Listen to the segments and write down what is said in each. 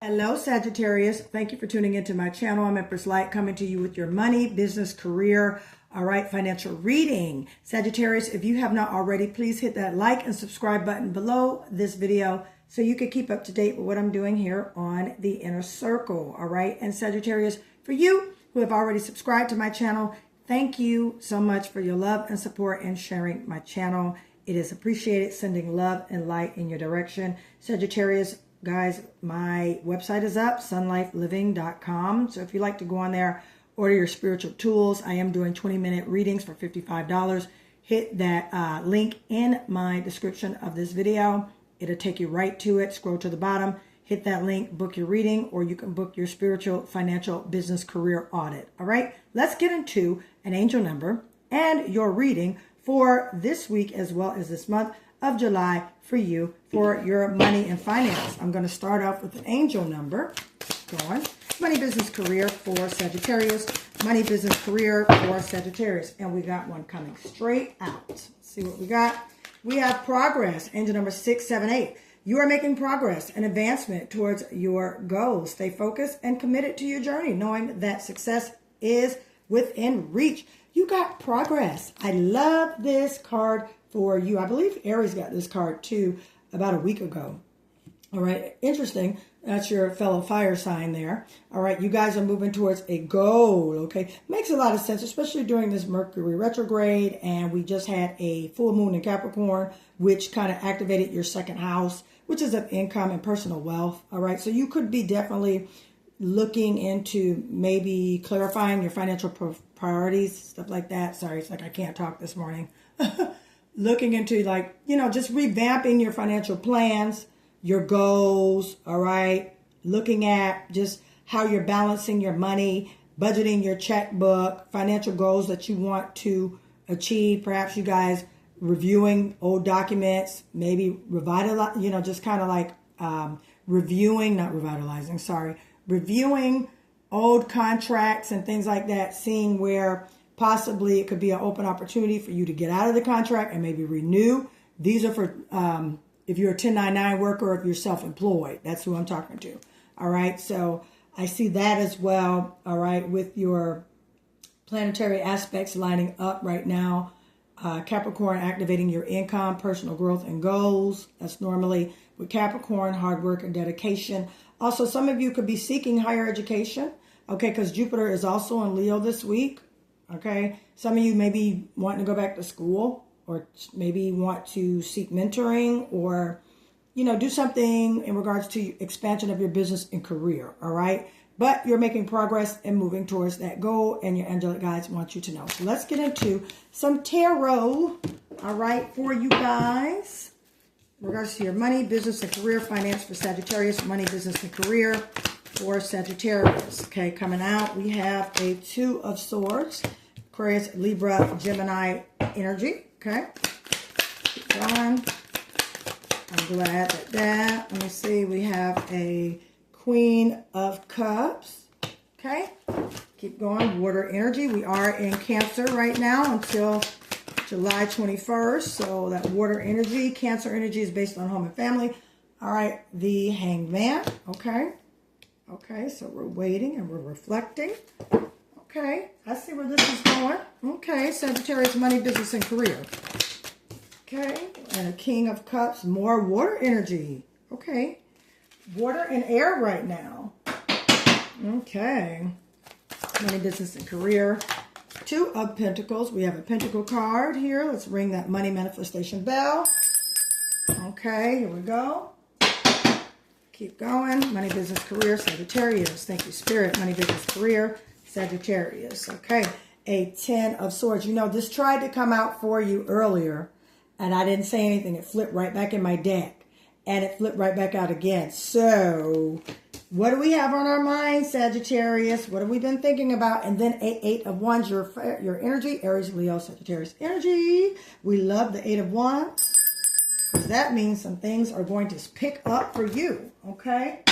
Hello, Sagittarius. Thank you for tuning into my channel. I'm Empress Light, coming to you with your money, business, career, financial reading. Sagittarius, if you have not already, please hit that like and subscribe button below this video so you can keep up to date with what I'm doing here on the Inner Circle. All right. And Sagittarius, for you who have already subscribed to my channel, thank you so much for your love and support and sharing my channel. It is appreciated, sending love and light in your direction. Sagittarius, guys, my website is up, sunlifeliving.com. So if you'd like to go on there, order your spiritual tools. I am doing 20-minute readings for $55. Hit that link in my description of this video. It'll take you right to it. Scroll to the bottom, hit that link, book your reading, or you can book your spiritual, financial, business, career audit. All right, let's get into an angel number and your reading for this week as well as this month of July for you, for your money and finance. I'm going to start off with an angel number. Go on. Money, business, career for Sagittarius. Money, business, career for Sagittarius. And we got one coming straight out. Let's see what we got. We have progress. Angel number 678. You are making progress and advancement towards your goals. Stay focused and committed to your journey, knowing that success is within reach. You got progress. I love this card for you. I believe Aries got this card too about a week ago. All right. Interesting. That's your fellow fire sign there. All right. You guys are moving towards a goal. Okay. Makes a lot of sense, especially during this Mercury retrograde. And we just had a full moon in Capricorn, which kind of activated your second house, which is of income and personal wealth. All right. So you could be definitely looking into maybe clarifying your financial priorities, stuff like that. Sorry. It's like I can't talk this morning. Looking into, like, you know, just revamping your financial plans, your goals, all right? Looking at just how you're balancing your money, budgeting your checkbook, financial goals that you want to achieve. Perhaps you guys reviewing old documents, maybe revitalize, you know, just kind of like reviewing old contracts and things like that, seeing where possibly it could be an open opportunity for you to get out of the contract and maybe renew. These are for if you're a 1099 worker or if you're self-employed. That's who I'm talking to. All right. So I see that as well. All right. With your planetary aspects lining up right now. Capricorn activating your income, personal growth, and goals. That's normally with Capricorn, hard work and dedication. Also, some of you could be seeking higher education. Okay. Because Jupiter is also in Leo this week. Okay, some of you may be wanting to go back to school, or maybe want to seek mentoring, or, you know, do something in regards to expansion of your business and career. All right, but you're making progress and moving towards that goal, and your angelic guides want you to know. So let's get into some tarot. All right, for you guys, in regards to your money, business, and career, finance for Sagittarius. Money, business, and career for Sagittarius. Okay, coming out, we have a Two of Swords. Aquarius, Libra, Gemini energy. Okay. Keep going. I'm glad that. Let me see. We have a Queen of Cups. Okay. Keep going. Water energy. We are in Cancer right now until July 21st. So that water energy, Cancer energy is based on home and family. All right. The Hanged. Okay. Okay. So we're waiting and we're reflecting. Okay, I see where this is going. Okay, Sagittarius, money, business, and career. Okay, and a King of Cups, more water energy. Okay, water and air right now. Okay, money, business, and career. Two of Pentacles. We have a Pentacle card here. Let's ring that money manifestation bell. Okay, here we go. Keep going. Money, business, career, Sagittarius. Thank you, Spirit. Money, business, career, Sagittarius. Okay, a Ten of Swords. You know, this tried to come out for you earlier, and I didn't say anything. It flipped right back in my deck, and it flipped right back out again. So, what do we have on our mind, Sagittarius? What have we been thinking about? And then Eight of Wands, your energy, Aries, Leo, Sagittarius energy. We love the Eight of Wands, because that means some things are going to pick up for you, okay?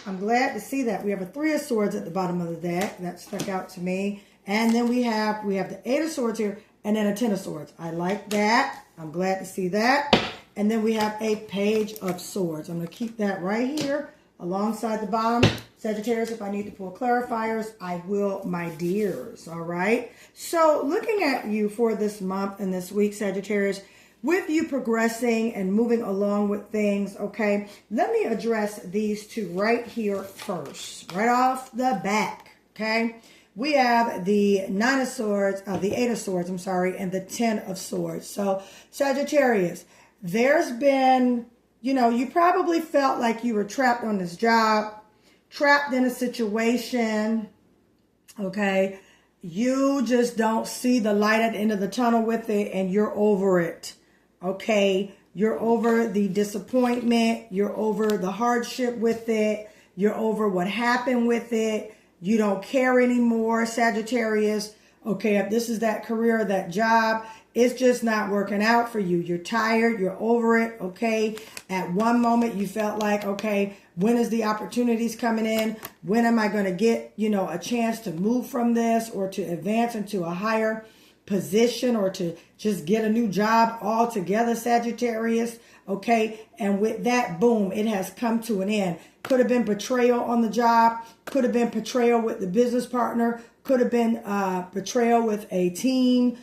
I'm glad to see that. We have a Three of Swords at the bottom of the deck. That stuck out to me. And then we have the Eight of Swords here, and then a Ten of Swords. I like that. I'm glad to see that. And then we have a Page of Swords. I'm going to keep that right here alongside the bottom. Sagittarius, if I need to pull clarifiers, I will, my dears. All right. So looking at you for this month and this week, Sagittarius, with you progressing and moving along with things, okay, let me address these two right here first, right off the back, okay? We have the Nine of Swords, the Eight of Swords, I'm sorry, and the Ten of Swords. So, Sagittarius, there's been, you know, you probably felt like you were trapped on this job, trapped in a situation, okay? You just don't see the light at the end of the tunnel with it, and you're over it. Okay, you're over the disappointment, you're over the hardship with it, you're over what happened with it, you don't care anymore, Sagittarius. Okay, if this is that career, that job, it's just not working out for you. You're tired, you're over it, okay? At one moment you felt like, okay, when is the opportunities coming in? When am I going to get, you know, a chance to move from this or to advance into a higher position or to just get a new job altogether, Sagittarius, okay? And with that, boom, it has come to an end. Could have been betrayal on the job, could have been betrayal with the business partner, could have been betrayal with a team,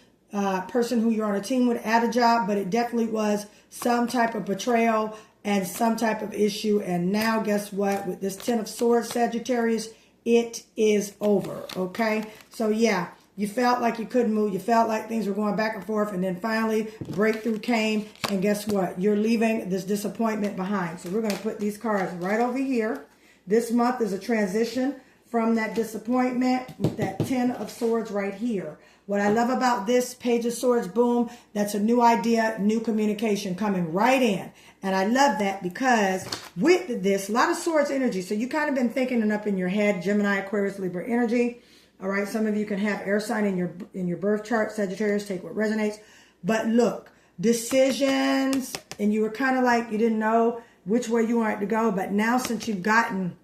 person who you're on a team with at a job, but it definitely was some type of betrayal and some type of issue. And now guess what? With this Ten of Swords, Sagittarius, it is over, okay? So yeah, you felt like you couldn't move. You felt like things were going back and forth. And then finally, breakthrough came. And guess what? You're leaving this disappointment behind. So we're going to put these cards right over here. This month is a transition from that disappointment with that Ten of Swords right here. What I love about this Page of Swords, boom, that's a new idea, new communication coming right in. And I love that because with this, a lot of Swords energy. So you kind of been thinking it up in your head, Gemini, Aquarius, Libra energy. All right, some of you can have air sign in your birth chart, Sagittarius, take what resonates. But look, decisions, and you were kind of like, you didn't know which way you wanted to go. But now since you've gotten,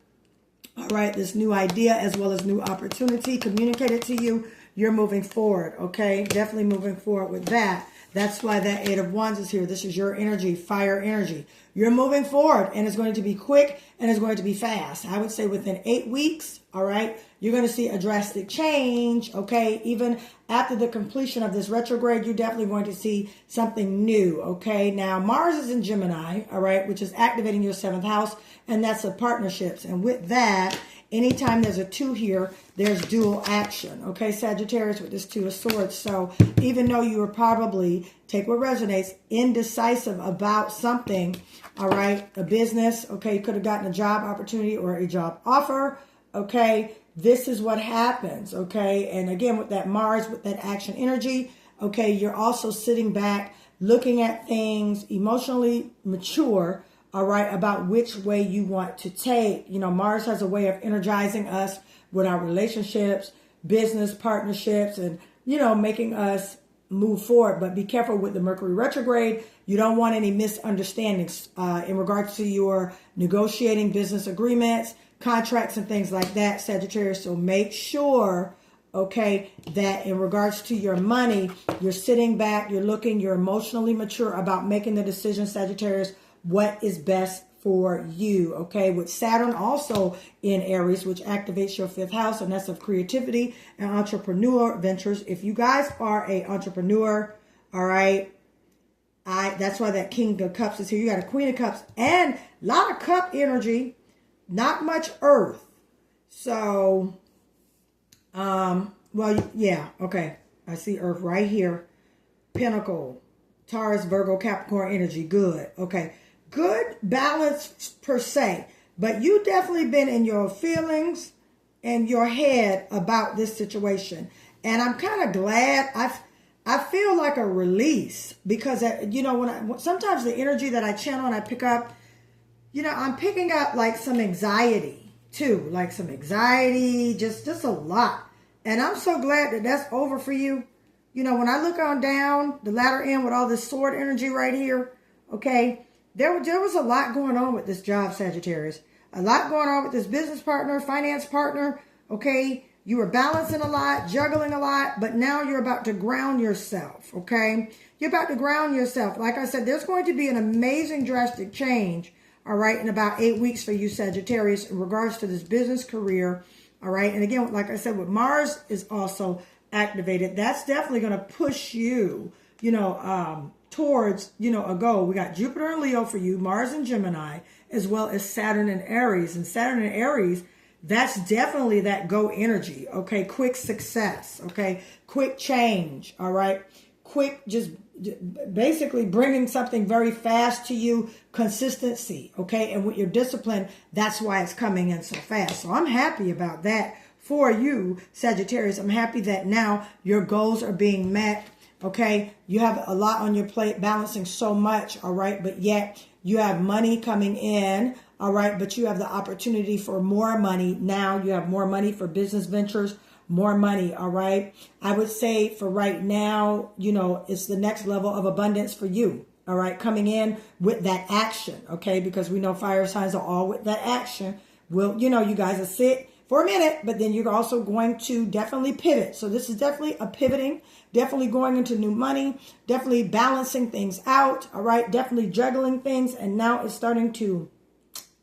all right, this new idea as well as new opportunity communicated to you, you're moving forward, okay? Definitely moving forward with that. That's why that Eight of Wands is here. This is your energy, fire energy. You're moving forward, and it's going to be quick, and it's going to be fast. I would say within 8 weeks, all right, you're going to see a drastic change, okay? Even after the completion of this retrograde, you're definitely going to see something new, okay? Now, Mars is in Gemini, all right, which is activating your 7th house, and that's the partnerships. And with that, anytime there's a 2 here, there's dual action, okay, Sagittarius, with this Two of Swords. So even though you were probably, take what resonates, indecisive about something, all right, a business, okay, you could have gotten a job opportunity or a job offer, okay, this is what happens, okay? And again, with that Mars, with that action energy, okay, you're also sitting back, looking at things, emotionally mature, all right, about which way you want to take. You know, Mars has a way of energizing us with our relationships, business partnerships, and, you know, making us move forward. But be careful with the Mercury retrograde. You don't want any misunderstandings in regards to your negotiating business agreements, contracts, and things like that, Sagittarius. So make sure, okay, that in regards to your money, you're sitting back, you're looking, you're emotionally mature about making the decision, Sagittarius, what is best for you, okay? With Saturn also in Aries, which activates your 5th house, and that's of creativity and entrepreneur ventures. If you guys are a entrepreneur, all right, that's why that King of Cups is here. You got a Queen of Cups and a lot of cup energy, not much earth. So, well, yeah, okay. I see earth right here. Pentacle, Taurus, Virgo, Capricorn energy, good, okay. Good balance per se, but you definitely been in your feelings and your head about this situation. And I'm kind of glad. I feel like a release because, you know, sometimes the energy that I channel and I pick up, you know, I'm picking up like some anxiety too, like some anxiety, just a lot. And I'm so glad that that's over for you. You know, when I look on down the latter end with all this sword energy right here, okay, there was a lot going on with this job, Sagittarius. A lot going on with this business partner, finance partner, okay? You were balancing a lot, juggling a lot, but now you're about to ground yourself, okay? You're about to ground yourself. Like I said, there's going to be an amazing drastic change, all right, in about 8 weeks for you, Sagittarius, in regards to this business career, all right. And again, like I said, with Mars is also activated, that's definitely going to push you, towards, a goal. We got Jupiter and Leo for you, Mars and Gemini, as well as Saturn and Aries. And Saturn and Aries, that's definitely that go energy, okay? Quick success, okay? Quick change, all right? Quick, just basically bringing something very fast to you, consistency, okay? And with your discipline, that's why it's coming in so fast. So I'm happy about that for you, Sagittarius. I'm happy that now your goals are being met, okay? You have a lot on your plate, balancing so much, all right? But yet you have money coming in, all right? But you have the opportunity for more money. Now you have more money for business ventures, more money, all right? I would say for right now, it's the next level of abundance for you, all right? Coming in with that action, okay? Because we know fire signs are all with that action. Well, you guys will sit for a minute, but then you're also going to definitely pivot. So this is definitely a pivoting, definitely going into new money, definitely balancing things out, all right? Definitely juggling things, and now it's starting to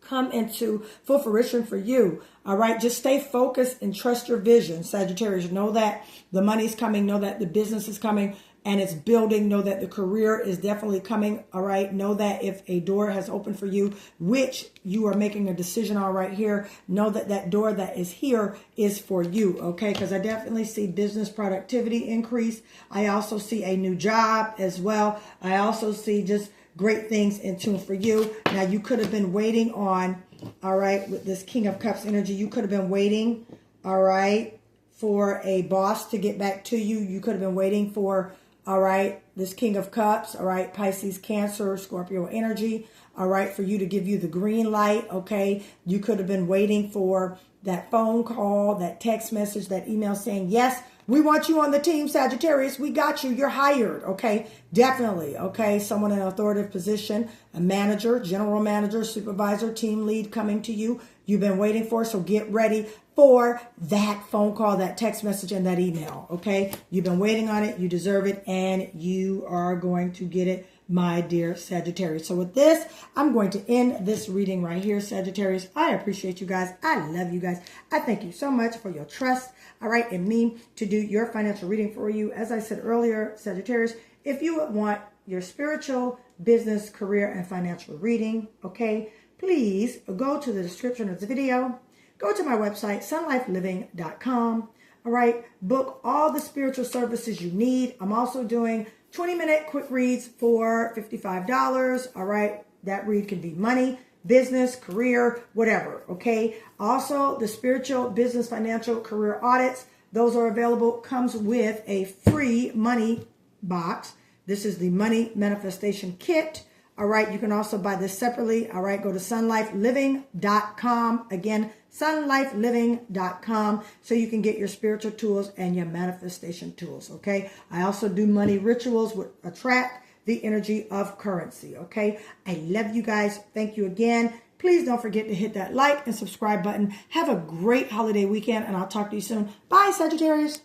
come into full fruition for you, all right? Just stay focused and trust your vision, Sagittarius. Know that the money's coming, know that the business is coming, and it's building. Know that the career is definitely coming, all right? Know that if a door has opened for you, which you are making a decision on right here, know that that door that is here is for you, okay? Because I definitely see business productivity increase. I also see a new job as well. I also see just great things in tune for you. Now, you could have been waiting on, all right, with this King of Cups energy, you could have been waiting, all right, for a boss to get back to you. You could have been waiting for, all right, this King of Cups, all right, Pisces, Cancer, Scorpio energy, all right, for you to give you the green light, okay? You could have been waiting for that phone call, that text message, that email saying, yes, we want you on the team, Sagittarius. We got you. You're hired, okay? Definitely, okay? Someone in an authoritative position, a manager, general manager, supervisor, team lead coming to you. You've been waiting for, so get ready for that phone call, that text message, and that email, okay? You've been waiting on it. You deserve it, and you are going to get it, my dear Sagittarius. So with this, I'm going to end this reading right here, Sagittarius. I appreciate you guys. I love you guys. I thank you so much for your trust, all right, in me to do your financial reading for you. As I said earlier, Sagittarius, if you want your spiritual, business, career, and financial reading, okay, please go to the description of the video. Go to my website, sunlifeliving.com. All right, book all the spiritual services you need. I'm also doing 20-minute quick reads for $55. All right, that read can be money, business, career, whatever. Okay. Also, the spiritual, business, financial, career audits, those are available. Comes with a free money box. This is the money manifestation kit. All right. You can also buy this separately. All right. Go to sunlifeliving.com. Again, sunlifeliving.com, so you can get your spiritual tools and your manifestation tools. Okay. I also do money rituals which attract the energy of currency. Okay. I love you guys. Thank you again. Please don't forget to hit that like and subscribe button. Have a great holiday weekend, and I'll talk to you soon. Bye, Sagittarius.